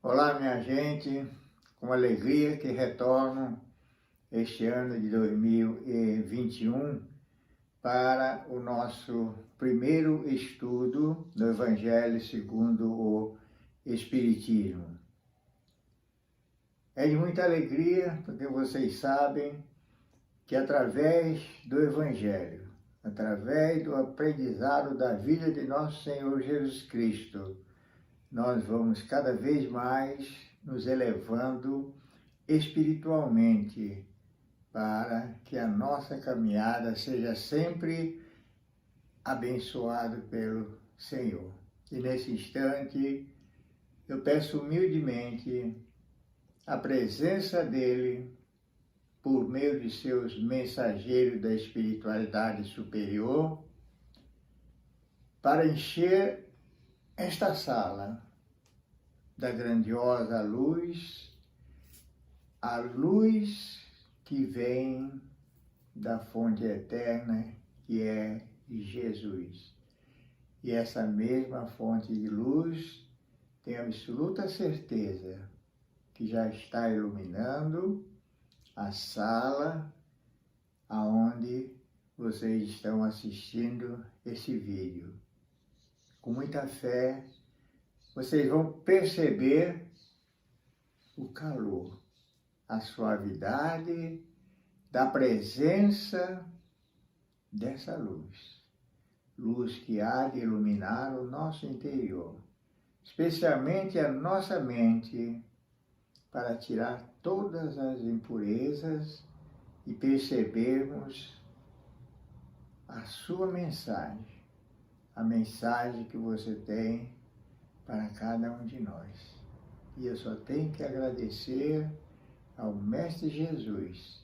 Olá, minha gente, com alegria que retorno este ano de 2021 para o nosso primeiro estudo do Evangelho segundo o Espiritismo. É de muita alegria porque vocês sabem que através do Evangelho, através do aprendizado da vida de nosso Senhor Jesus Cristo, nós vamos cada vez mais nos elevando espiritualmente para que a nossa caminhada seja sempre abençoada pelo Senhor. E nesse instante, eu peço humildemente a presença dEle por meio de seus mensageiros da espiritualidade superior para encher esta sala da grandiosa luz, a luz que vem da fonte eterna, que é Jesus. E essa mesma fonte de luz tem absoluta certeza que já está iluminando a sala aonde vocês estão assistindo esse vídeo. Com muita fé, vocês vão perceber o calor, a suavidade da presença dessa luz. Luz que há de iluminar o nosso interior, especialmente a nossa mente, para tirar todas as impurezas e percebermos a sua mensagem. A mensagem que você tem para cada um de nós. E eu só tenho que agradecer ao Mestre Jesus,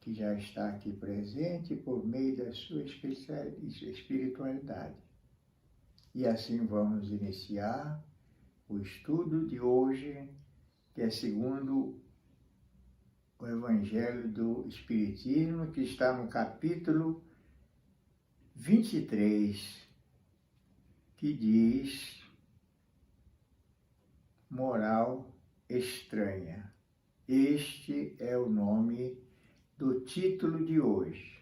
que já está aqui presente por meio da sua espiritualidade. E assim vamos iniciar o estudo de hoje, que é segundo o Evangelho do Espiritismo, que está no capítulo 23, que diz moral estranha. Este é o nome do título de hoje.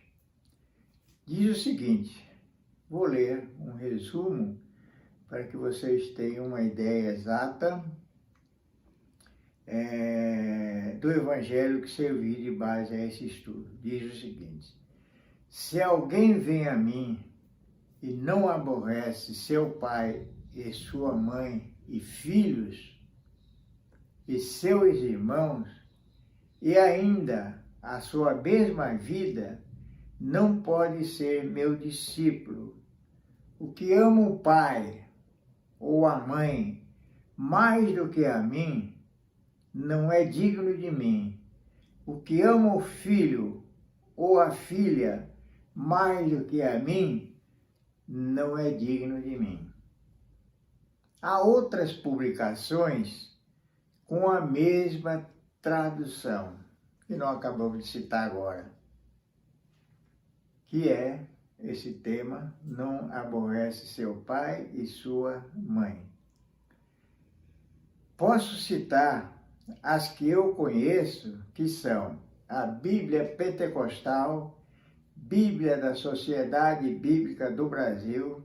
Diz o seguinte, vou ler um resumo para que vocês tenham uma ideia exata do Evangelho que serviu de base a esse estudo. Diz o seguinte, se alguém vem a mim e não aborrece seu pai e sua mãe e filhos e seus irmãos e ainda a sua mesma vida, não pode ser meu discípulo. O que ama o pai ou a mãe mais do que a mim, não é digno de mim. O que ama o filho ou a filha mais do que a mim, não é digno de mim. Há outras publicações com a mesma tradução, que nós acabamos de citar agora, que é esse tema, não aborrece seu pai e sua mãe. Posso citar as que eu conheço, que são a Bíblia Pentecostal, Bíblia da Sociedade Bíblica do Brasil,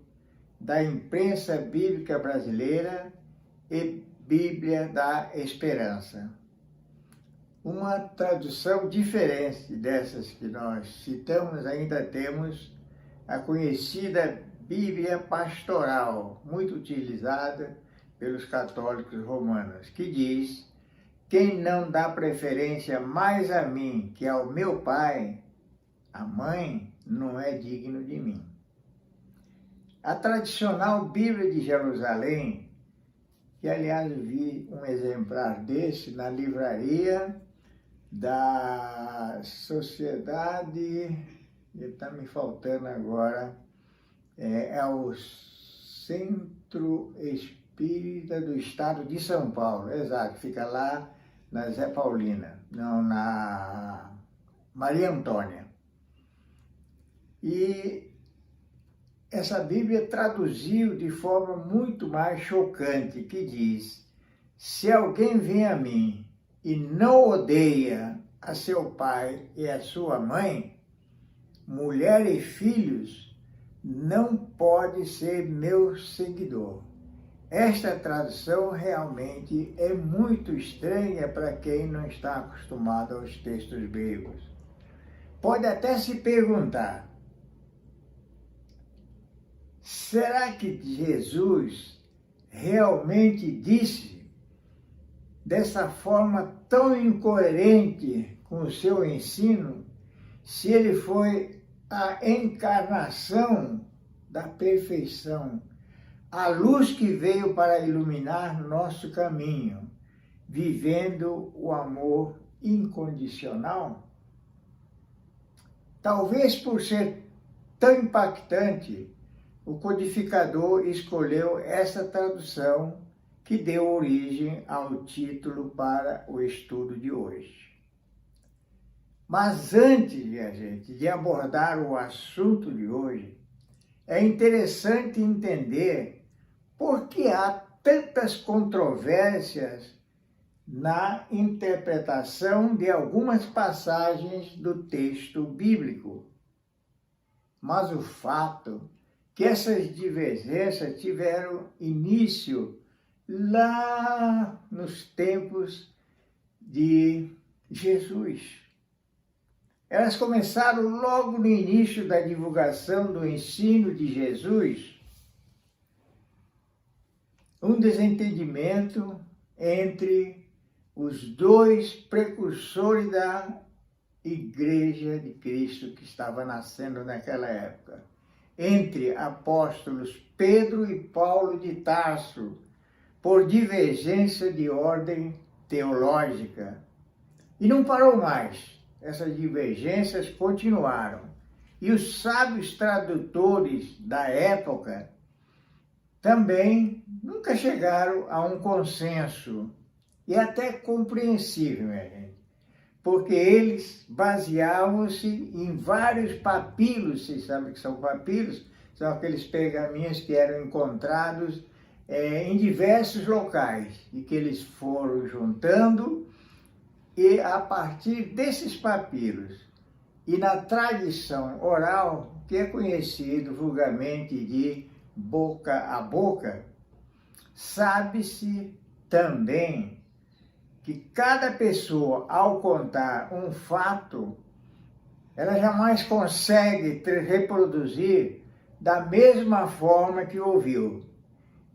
da Imprensa Bíblica Brasileira e Bíblia da Esperança. Uma tradução diferente dessas que nós citamos, ainda temos a conhecida Bíblia Pastoral, muito utilizada pelos católicos romanos, que diz: quem não dá preferência mais a mim que ao meu pai, a mãe, não é digno de mim. A tradicional Bíblia de Jerusalém, que aliás vi um exemplar desse na livraria da Sociedade, está me faltando agora, é o Centro Espírita do Estado de São Paulo, exato, fica lá na Zé Paulina, não, na Maria Antônia. E essa Bíblia traduziu de forma muito mais chocante, que diz: Se alguém vem a mim e não odeia a seu pai e a sua mãe, mulher e filhos, não pode ser meu seguidor. Esta tradução realmente é muito estranha para quem não está acostumado aos textos bíblicos. Pode até se perguntar, será que Jesus realmente disse dessa forma tão incoerente com o seu ensino, se ele foi a encarnação da perfeição, a luz que veio para iluminar nosso caminho, vivendo o amor incondicional? Talvez por ser tão impactante, o codificador escolheu essa tradução que deu origem ao título para o estudo de hoje. Mas antes, minha gente, de abordar o assunto de hoje, é interessante entender por que há tantas controvérsias na interpretação de algumas passagens do texto bíblico. Mas o fato que essas divergências tiveram início lá nos tempos de Jesus. Elas começaram logo no início da divulgação do ensino de Jesus, um desentendimento entre os dois precursores da Igreja de Cristo que estava nascendo naquela época, entre apóstolos Pedro e Paulo de Tarso, por divergência de ordem teológica. E não parou mais. Essas divergências continuaram. E os sábios tradutores da época também nunca chegaram a um consenso. E até compreensível, minha gente, porque eles baseavam-se em vários papiros. Vocês sabem que são papiros? São aqueles pergaminhos que eram encontrados em diversos locais e que eles foram juntando, e a partir desses papiros e na tradição oral, que é conhecido vulgarmente de boca a boca, sabe-se também que cada pessoa, ao contar um fato, ela jamais consegue reproduzir da mesma forma que ouviu.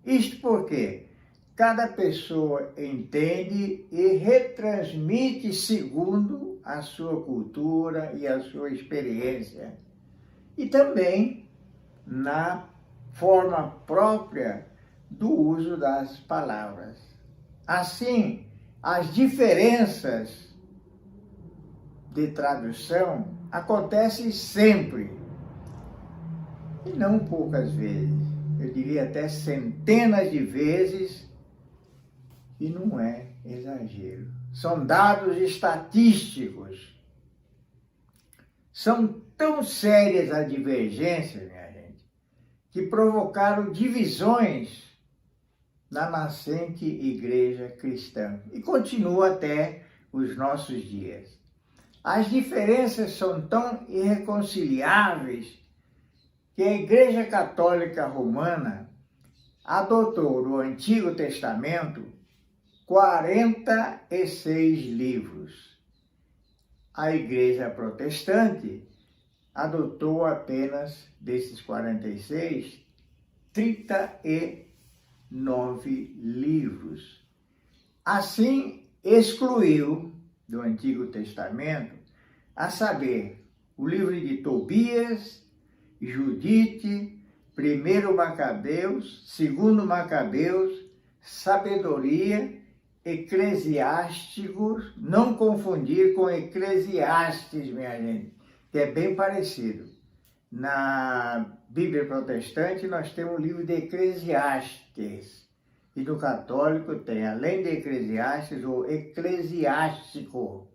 Isto porque cada pessoa entende e retransmite segundo a sua cultura e a sua experiência. E também na forma própria do uso das palavras. Assim, as diferenças de tradução acontecem sempre, e não poucas vezes. Eu diria até centenas de vezes, e não é exagero. São dados estatísticos. São tão sérias as divergências, minha gente, que provocaram divisões na nascente igreja cristã e continua até os nossos dias. As diferenças são tão irreconciliáveis que a Igreja Católica Romana adotou no Antigo Testamento 46 livros. A Igreja Protestante adotou apenas desses 46, 39 livros. Assim, excluiu do Antigo Testamento, a saber, o livro de Tobias, Judite, 1 Macabeus, 2 Macabeus, Sabedoria, Eclesiásticos, não confundir com Eclesiastes, minha gente, que é bem parecido. Na Bíblia protestante nós temos o livro de Eclesiastes, e no católico tem, além de Eclesiastes, o Eclesiástico,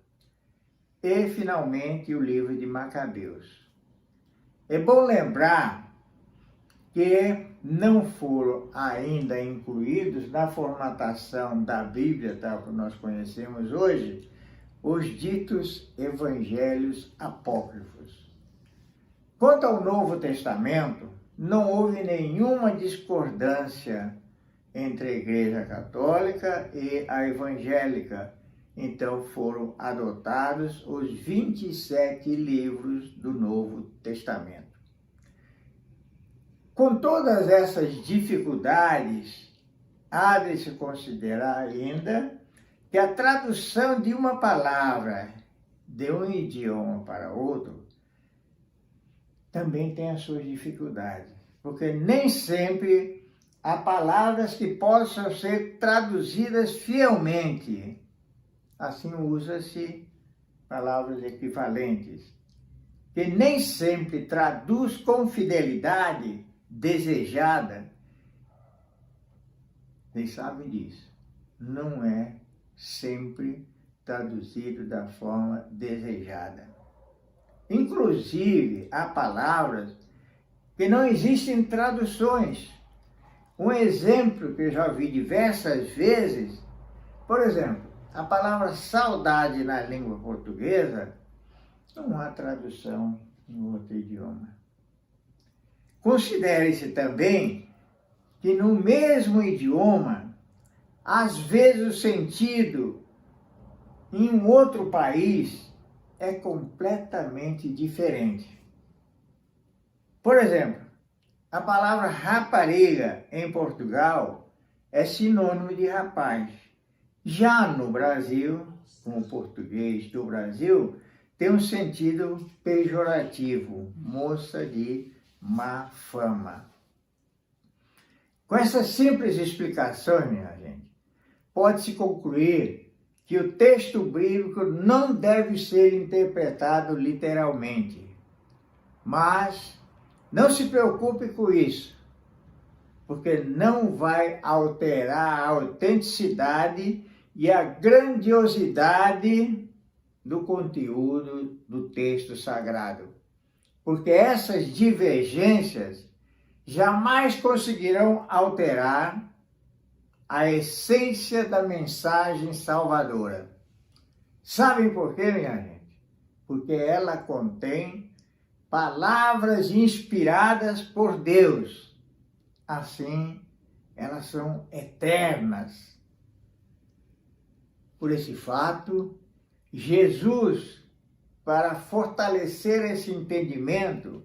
e finalmente o livro de Macabeus. É bom lembrar que não foram ainda incluídos na formatação da Bíblia, tal que nós conhecemos hoje, os ditos evangelhos apócrifos. Quanto ao Novo Testamento, não houve nenhuma discordância entre a Igreja Católica e a Evangélica. Então foram adotados os 27 livros do Novo Testamento. Com todas essas dificuldades, há de se considerar ainda que a tradução de uma palavra de um idioma para outro também tem as suas dificuldades, porque nem sempre há palavras que possam ser traduzidas fielmente. Assim usa-se palavras equivalentes, que nem sempre traduz com fidelidade desejada. Vocês sabem disso. Não é sempre traduzido da forma desejada. Inclusive, há palavras que não existem traduções. Um exemplo que eu já vi diversas vezes, por exemplo, a palavra saudade na língua portuguesa, não há tradução em outro idioma. Considere-se também que no mesmo idioma, às vezes o sentido em um outro país é completamente diferente. Por exemplo, a palavra rapariga em Portugal é sinônimo de rapaz. Já no Brasil, com o português do Brasil, tem um sentido pejorativo, moça de má fama. Com essas simples explicações, minha gente, pode-se concluir que o texto bíblico não deve ser interpretado literalmente. Mas não se preocupe com isso, porque não vai alterar a autenticidade e a grandiosidade do conteúdo do texto sagrado. Porque essas divergências jamais conseguirão alterar a essência da mensagem salvadora. Sabem por quê, minha gente? Porque ela contém palavras inspiradas por Deus. Assim, elas são eternas. Por esse fato, Jesus, para fortalecer esse entendimento,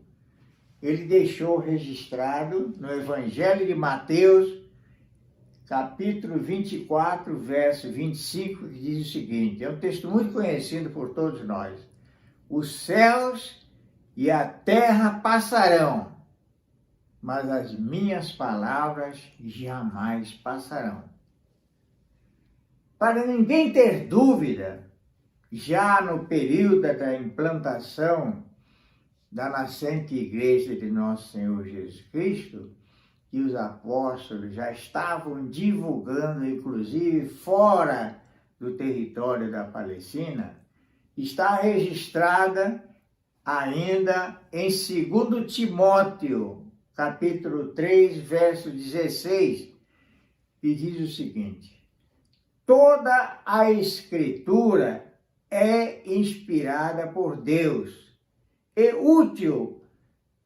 ele deixou registrado no Evangelho de Mateus, capítulo 24, verso 25, que diz o seguinte, é um texto muito conhecido por todos nós. Os céus e a terra passarão, mas as minhas palavras jamais passarão. Para ninguém ter dúvida, já no período da implantação da nascente igreja de Nosso Senhor Jesus Cristo, que os apóstolos já estavam divulgando, inclusive fora do território da Palestina, está registrada ainda em 2 Timóteo, capítulo 3, verso 16, que diz o seguinte, toda a Escritura é inspirada por Deus e útil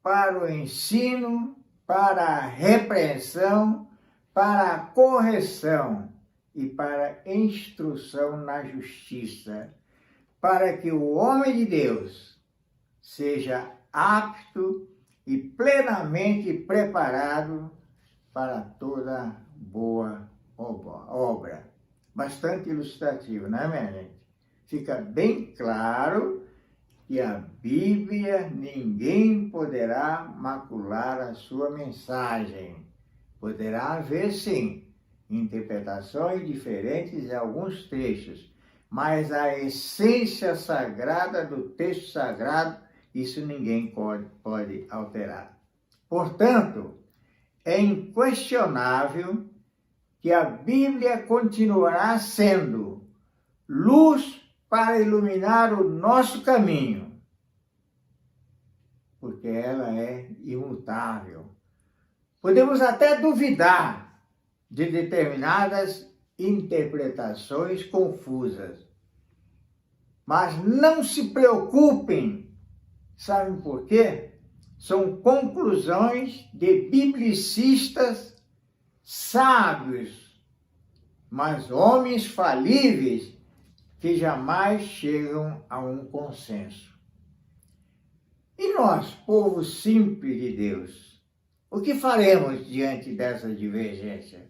para o ensino, para a repreensão, para a correção e para a instrução na justiça, para que o homem de Deus seja apto e plenamente preparado para toda boa obra. Bastante ilustrativo, não é, minha gente? Fica bem claro que a Bíblia ninguém poderá macular a sua mensagem. Poderá haver, sim, interpretações diferentes em alguns trechos, mas a essência sagrada do texto sagrado, isso ninguém pode alterar. Portanto, é inquestionável que a Bíblia continuará sendo luz para iluminar o nosso caminho, porque ela é imutável. Podemos até duvidar de determinadas interpretações confusas. Mas não se preocupem, sabem por quê? São conclusões de biblicistas sábios, mas homens falíveis que jamais chegam a um consenso. E nós, povo simples de Deus, o que faremos diante dessa divergência?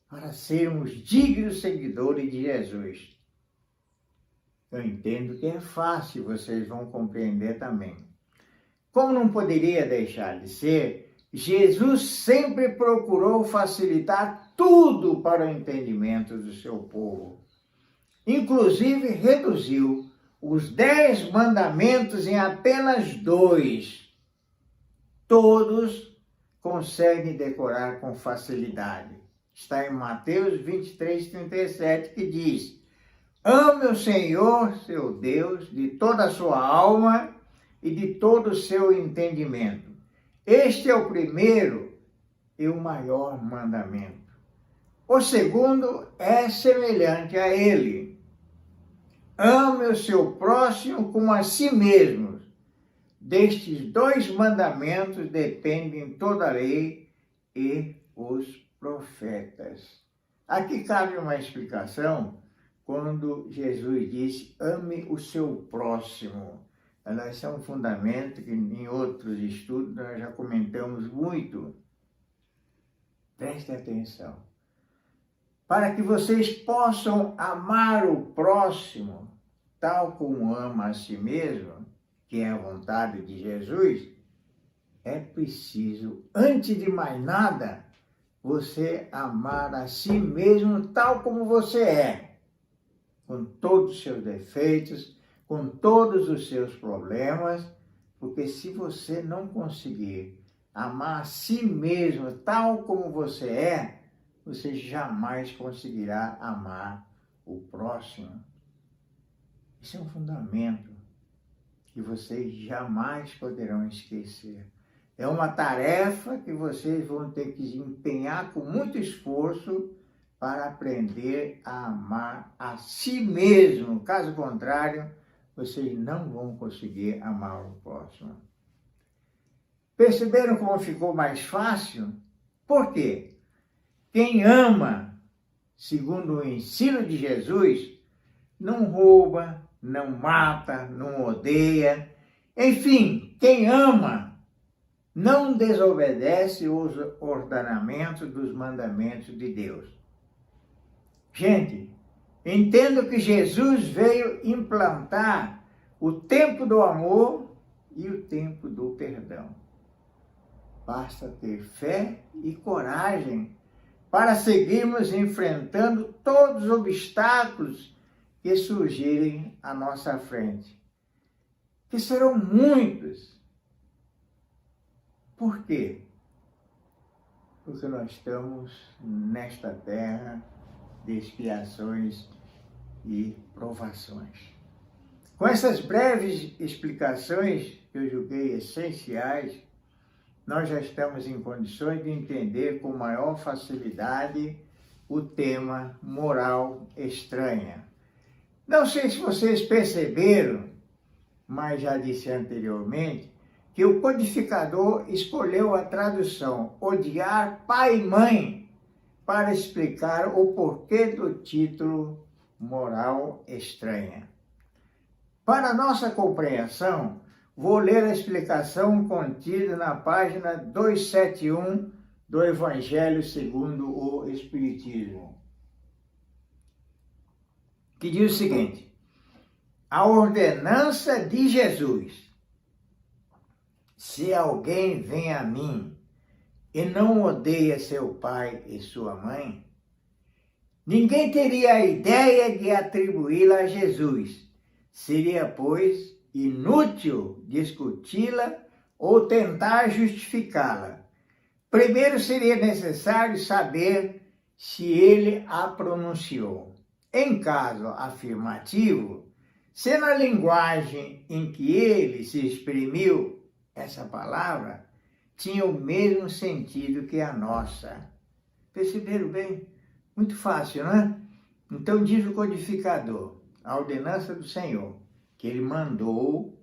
Para sermos dignos seguidores de Jesus. Eu entendo que é fácil, vocês vão compreender também. Como não poderia deixar de ser, Jesus sempre procurou facilitar tudo para o entendimento do seu povo. Inclusive, reduziu os 10 mandamentos em apenas 2. Todos conseguem decorar com facilidade. Está em Mateus 23:37, que diz: ame o Senhor, seu Deus, de toda a sua alma e de todo o seu entendimento. Este é o primeiro e o maior mandamento. O segundo é semelhante a ele. Ame o seu próximo como a si mesmo. Destes 2 mandamentos dependem toda a lei e os profetas. Aqui cabe uma explicação quando Jesus disse, ame o seu próximo. Esse é um fundamento que em outros estudos nós já comentamos muito. Preste atenção. Para que vocês possam amar o próximo, tal como ama a si mesmo, que é a vontade de Jesus, é preciso, antes de mais nada, você amar a si mesmo tal como você é, com todos os seus defeitos, com todos os seus problemas, porque se você não conseguir amar a si mesmo tal como você é, você jamais conseguirá amar o próximo. Isso é um fundamento que vocês jamais poderão esquecer. É uma tarefa que vocês vão ter que empenhar com muito esforço para aprender a amar a si mesmo. Caso contrário, vocês não vão conseguir amar o próximo. Perceberam como ficou mais fácil? Por quê? Quem ama, segundo o ensino de Jesus, não rouba, não mata, não odeia. Enfim, quem ama não desobedece os ordenamentos dos mandamentos de Deus. Gente, entendo que Jesus veio implantar o tempo do amor e o tempo do perdão. Basta ter fé e coragem para seguirmos enfrentando todos os obstáculos que surgirem à nossa frente, que serão muitos. Por quê? Porque nós estamos nesta terra de expiações e provações. Com essas breves explicações que eu julguei essenciais, nós já estamos em condições de entender com maior facilidade o tema moral estranha. Não sei se vocês perceberam, mas já disse anteriormente, que o codificador escolheu a tradução odiar pai e mãe para explicar o porquê do título moral estranha. Para nossa compreensão, vou ler a explicação contida na página 271 do Evangelho segundo o Espiritismo, que diz o seguinte: a ordenança de Jesus, se alguém vem a mim e não odeia seu pai e sua mãe, ninguém teria a ideia de atribuí-la a Jesus. Seria, pois, inútil discuti-la ou tentar justificá-la. Primeiro seria necessário saber se ele a pronunciou. Em caso afirmativo, se na linguagem em que ele se exprimiu essa palavra tinha o mesmo sentido que a nossa. Perceberam bem? Muito fácil, não é? Então diz o codificador, a ordenança do Senhor, que ele mandou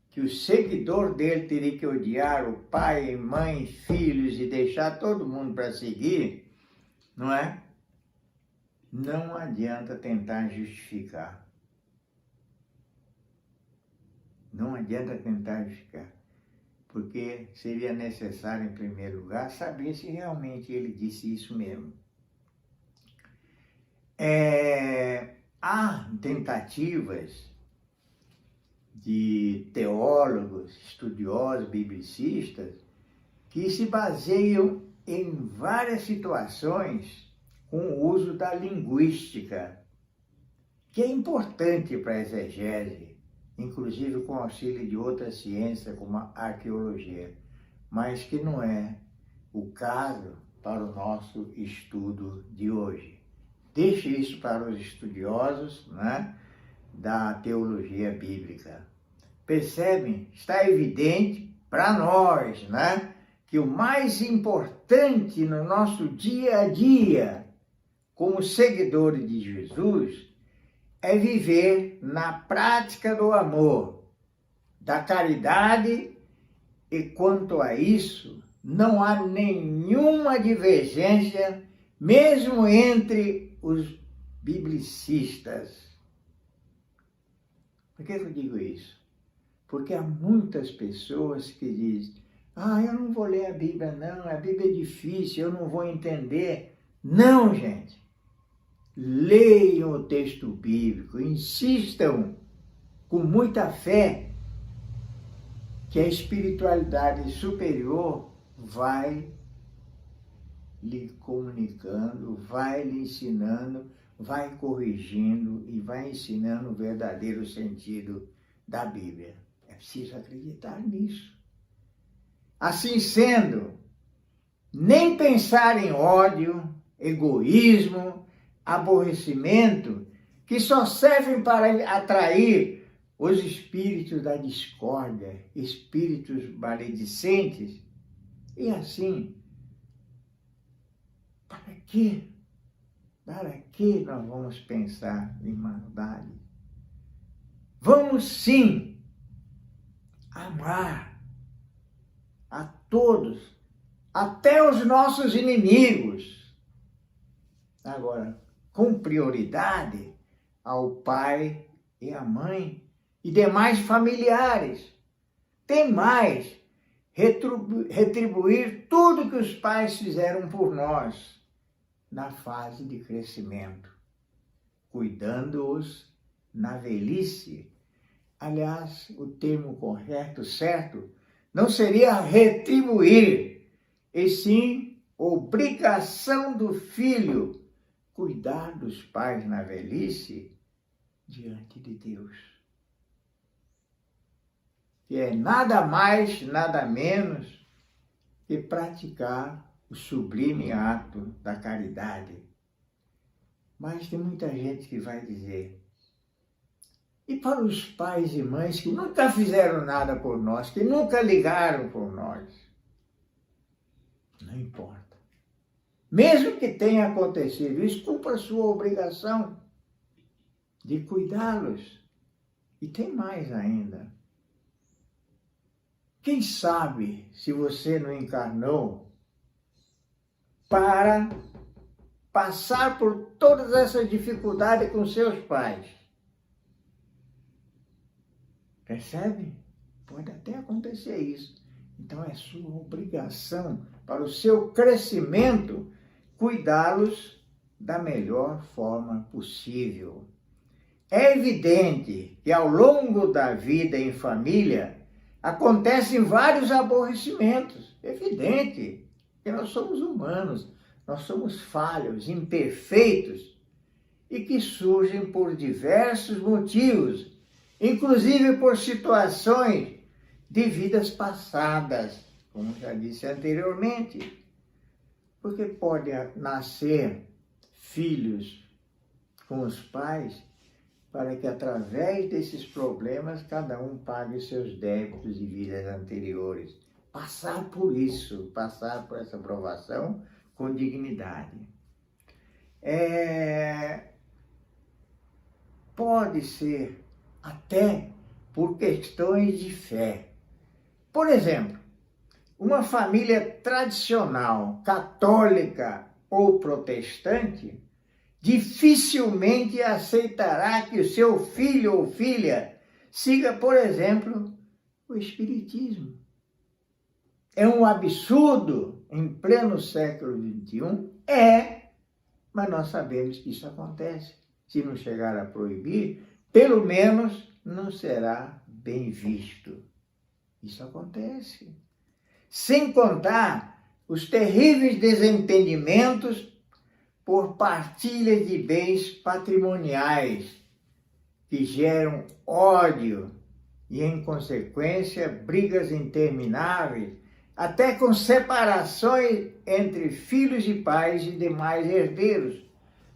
que o seguidor dele teria que odiar o pai, mãe, filhos e deixar todo mundo para seguir, não é? Não adianta tentar justificar. Não adianta tentar justificar. Porque seria necessário, em primeiro lugar, saber se realmente ele disse isso mesmo. Há tentativas de teólogos, estudiosos, biblicistas, que se baseiam em várias situações com o uso da linguística, que é importante para a exegese, inclusive com auxílio de outras ciências, como a arqueologia, mas que não é o caso para o nosso estudo de hoje. Deixe isso para os estudiosos, né, da teologia bíblica. Percebem? Está evidente para nós, né, que o mais importante no nosso dia a dia, como seguidores de Jesus, é viver na prática do amor, da caridade, e quanto a isso, não há nenhuma divergência, mesmo entre os biblicistas. Por que eu digo isso? Porque há muitas pessoas que dizem: eu não vou ler a Bíblia não, a Bíblia é difícil, eu não vou entender. Não, gente. Leiam o texto bíblico, insistam com muita fé que a espiritualidade superior vai lhe comunicando, vai lhe ensinando, vai corrigindo e vai ensinando o verdadeiro sentido da Bíblia. É preciso acreditar nisso. Assim sendo, nem pensar em ódio, egoísmo, aborrecimento, que só servem para atrair os espíritos da discórdia, espíritos maledicentes. E assim, para quê? Para que nós vamos pensar em maldade? Vamos sim amar a todos, até os nossos inimigos. Agora, com prioridade ao pai e à mãe e demais familiares. Tem mais, retribuir tudo que os pais fizeram por nós na fase de crescimento, cuidando-os na velhice. Aliás, o termo correto, certo, não seria retribuir, e sim obrigação do filho cuidar dos pais na velhice diante de Deus. Que é nada mais, nada menos que praticar o sublime ato da caridade. Mas tem muita gente que vai dizer: e para os pais e mães que nunca fizeram nada por nós, que nunca ligaram por nós? Não importa. Mesmo que tenha acontecido isso, cumpra a sua obrigação de cuidá-los. E tem mais ainda. Quem sabe se você não encarnou para passar por todas essas dificuldades com seus pais? Percebe? Pode até acontecer isso. Então é sua obrigação para o seu crescimento cuidá-los da melhor forma possível. É evidente que ao longo da vida em família acontecem vários aborrecimentos. Evidente que nós somos humanos, nós somos falhos, imperfeitos e que surgem por diversos motivos, inclusive por situações de vidas passadas, como já disse anteriormente. Porque pode nascer filhos com os pais para que através desses problemas cada um pague seus débitos de vidas anteriores. passar por isso, passar por essa provação com dignidade. Pode ser até por questões de fé. Por exemplo, uma família tradicional, católica ou protestante, dificilmente aceitará que o seu filho ou filha siga, por exemplo, o espiritismo. É um absurdo em pleno século XXI? Mas nós sabemos que isso acontece. Se não chegar a proibir, pelo menos não será bem visto. Isso acontece. Sem contar os terríveis desentendimentos por partilha de bens patrimoniais, que geram ódio e, em consequência, brigas intermináveis, até com separações entre filhos e pais e demais herdeiros,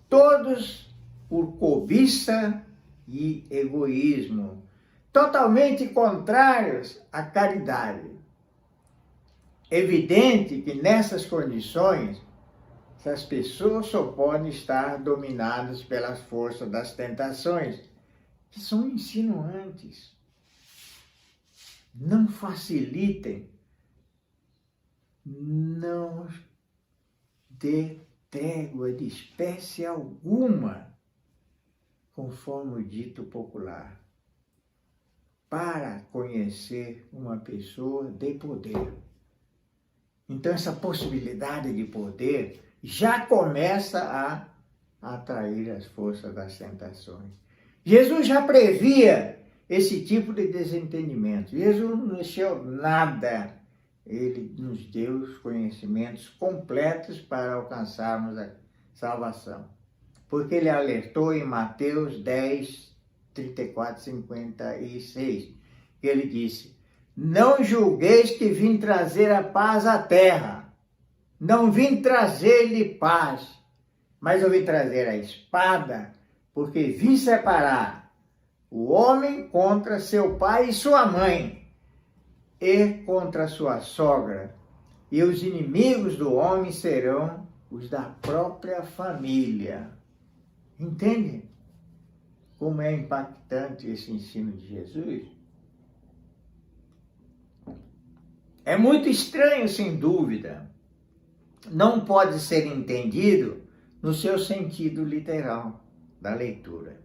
todos por cobiça e egoísmo, totalmente contrários à caridade. Evidente que nessas condições, as pessoas só podem estar dominadas pelas forças das tentações, que são insinuantes. Não facilitem, não dê trégua de espécie alguma, conforme o dito popular, para conhecer uma pessoa de poder. Então, essa possibilidade de poder já começa a atrair as forças das tentações. Jesus já previa esse tipo de desentendimento. Jesus não deixou nada. Ele nos deu os conhecimentos completos para alcançarmos a salvação. Porque ele alertou em Mateus 10, 34, 56. Ele disse: não julgueis que vim trazer a paz à terra. Não vim trazer-lhe paz, mas eu vim trazer a espada, porque vim separar o homem contra seu pai e sua mãe, e contra sua sogra, e os inimigos do homem serão os da própria família. Entende como é impactante esse ensino de Jesus? É muito estranho, sem dúvida. Não pode ser entendido no seu sentido literal da leitura.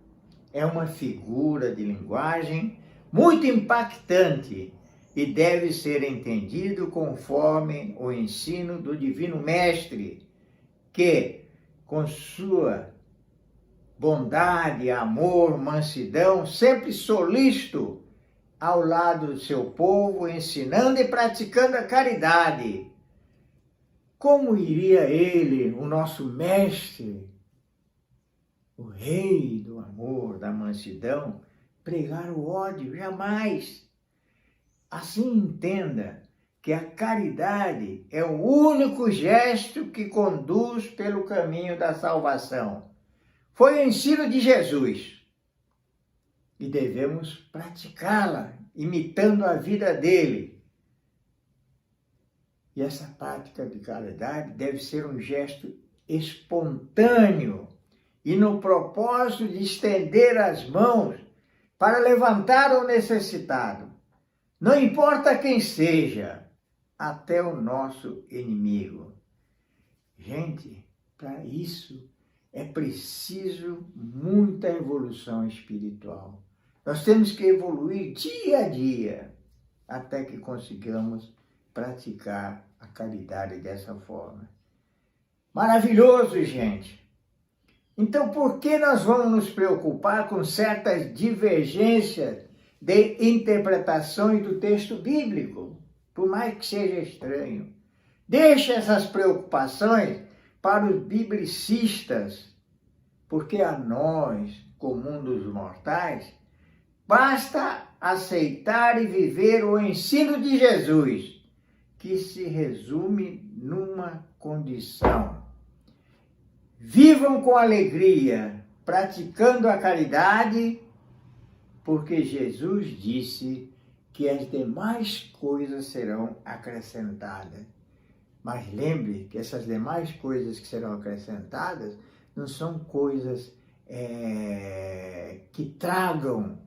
É uma figura de linguagem muito impactante e deve ser entendido conforme o ensino do Divino Mestre, que, com sua bondade, amor, mansidão, sempre solícito ao lado do seu povo, ensinando e praticando a caridade. Como iria ele, o nosso mestre, o rei do amor, da mansidão, pregar o ódio? Jamais. Assim entenda que a caridade é o único gesto que conduz pelo caminho da salvação. Foi o ensino de Jesus e devemos praticá-la, imitando a vida dele. E essa prática de caridade deve ser um gesto espontâneo e no propósito de estender as mãos para levantar o necessitado. Não importa quem seja, até o nosso inimigo. Gente, para isso é preciso muita evolução espiritual. Nós temos que evoluir dia a dia até que consigamos praticar a caridade dessa forma. Maravilhoso, gente! Então, por que nós vamos nos preocupar com certas divergências de interpretações do texto bíblico? Por mais que seja estranho. Deixe essas preocupações para os biblicistas, porque a nós, comum dos mortais, basta aceitar e viver o ensino de Jesus, que se resume numa condição: vivam com alegria, praticando a caridade, porque Jesus disse que as demais coisas serão acrescentadas. Mas lembre que essas demais coisas que serão acrescentadas não são coisas que tragam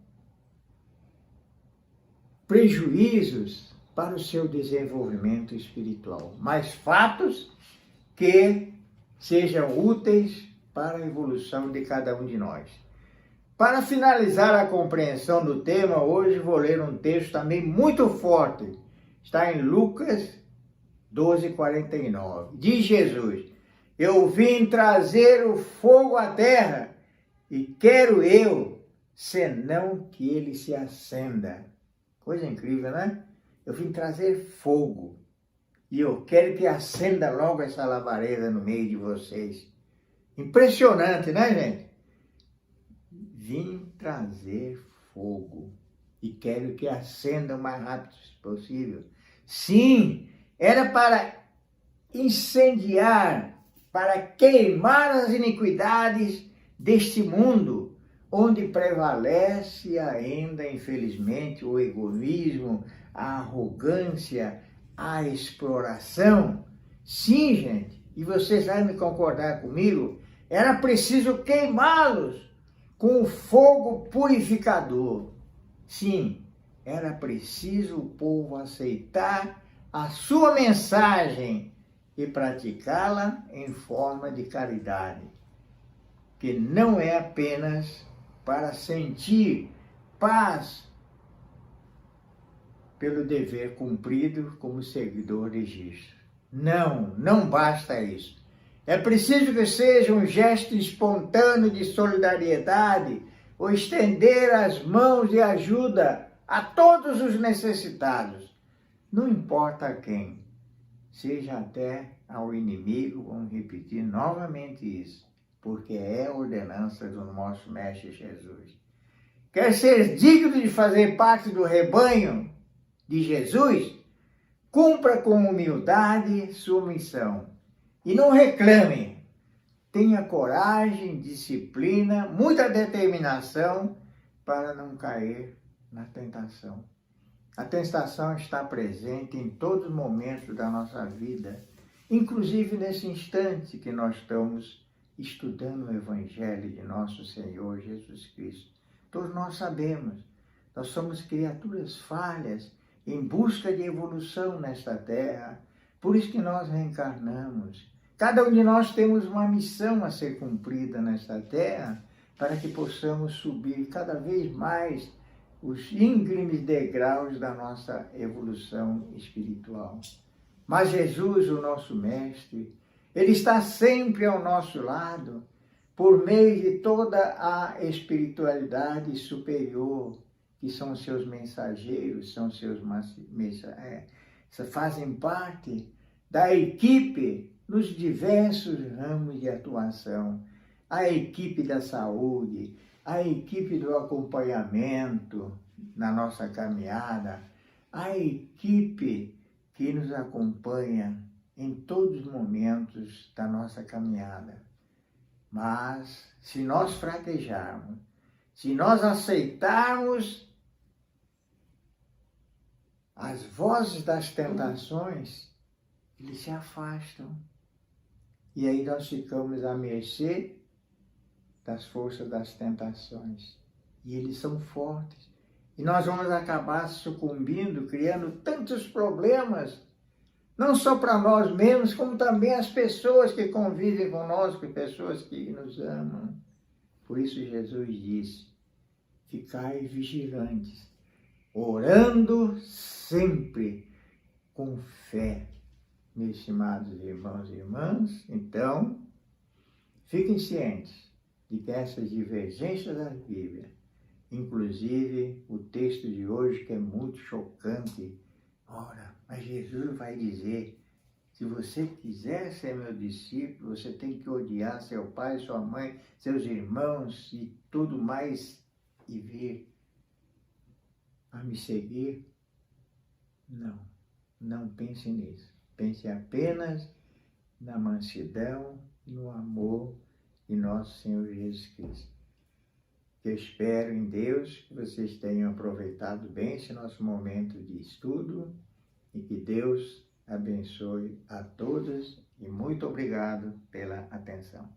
prejuízos para o seu desenvolvimento espiritual, mas fatos que sejam úteis para a evolução de cada um de nós. Para finalizar a compreensão do tema, hoje vou ler um texto também muito forte. Está em Lucas 12:49. Diz Jesus: eu vim trazer o fogo à terra, e quero eu, senão que ele se acenda. Coisa incrível, né? Eu vim trazer fogo, e eu quero que acenda logo essa labareda no meio de vocês. Impressionante, né, gente? Vim trazer fogo, e quero que acenda o mais rápido possível. Sim, era para incendiar, para queimar as iniquidades deste mundo, onde prevalece ainda, infelizmente, o egoísmo, a arrogância, a exploração. Sim, gente, e vocês vão me concordar comigo, era preciso queimá-los com o fogo purificador. Sim, era preciso o povo aceitar a sua mensagem e praticá-la em forma de caridade, que não é apenas para sentir paz pelo dever cumprido como seguidor de Cristo. Não basta isso. É preciso que seja um gesto espontâneo de solidariedade ou estender as mãos de ajuda a todos os necessitados. Não importa a quem, seja até ao inimigo, vamos repetir novamente isso, porque é a ordenança do nosso Mestre Jesus. Quer ser digno de fazer parte do rebanho de Jesus? Cumpra com humildade sua missão. E não reclame. Tenha coragem, disciplina, muita determinação para não cair na tentação. A tentação está presente em todos os momentos da nossa vida, inclusive nesse instante que nós estamos estudando o Evangelho de nosso Senhor Jesus Cristo. Todos nós sabemos, nós somos criaturas falhas em busca de evolução nesta terra, por isso que nós reencarnamos. Cada um de nós temos uma missão a ser cumprida nesta terra para que possamos subir cada vez mais os íngremes degraus da nossa evolução espiritual. Mas Jesus, o nosso Mestre, Ele está sempre ao nosso lado, por meio de toda a espiritualidade superior, que são seus mensageiros, são seus fazem parte da equipe nos diversos ramos de atuação, a equipe da saúde, a equipe do acompanhamento na nossa caminhada, a equipe que nos acompanha em todos os momentos da nossa caminhada. Mas, se nós fraquejarmos, se nós aceitarmos as vozes das tentações, eles se afastam. E aí nós ficamos à mercê das forças das tentações. E eles são fortes. E nós vamos acabar sucumbindo, criando tantos problemas, não só para nós mesmos, como também as pessoas que convivem conosco, pessoas que nos amam. Por isso Jesus disse: ficai vigilantes, orando sempre com fé. Meus estimados irmãos e irmãs, então, fiquem cientes de que essas divergências da Bíblia, inclusive o texto de hoje, que é muito chocante, ora, mas Jesus vai dizer: se você quiser ser meu discípulo, você tem que odiar seu pai, sua mãe, seus irmãos e tudo mais, e vir a me seguir. Não pense nisso. Pense apenas na mansidão, no amor de nosso Senhor Jesus Cristo. Eu espero em Deus que vocês tenham aproveitado bem esse nosso momento de estudo e que Deus abençoe a todos e muito obrigado pela atenção.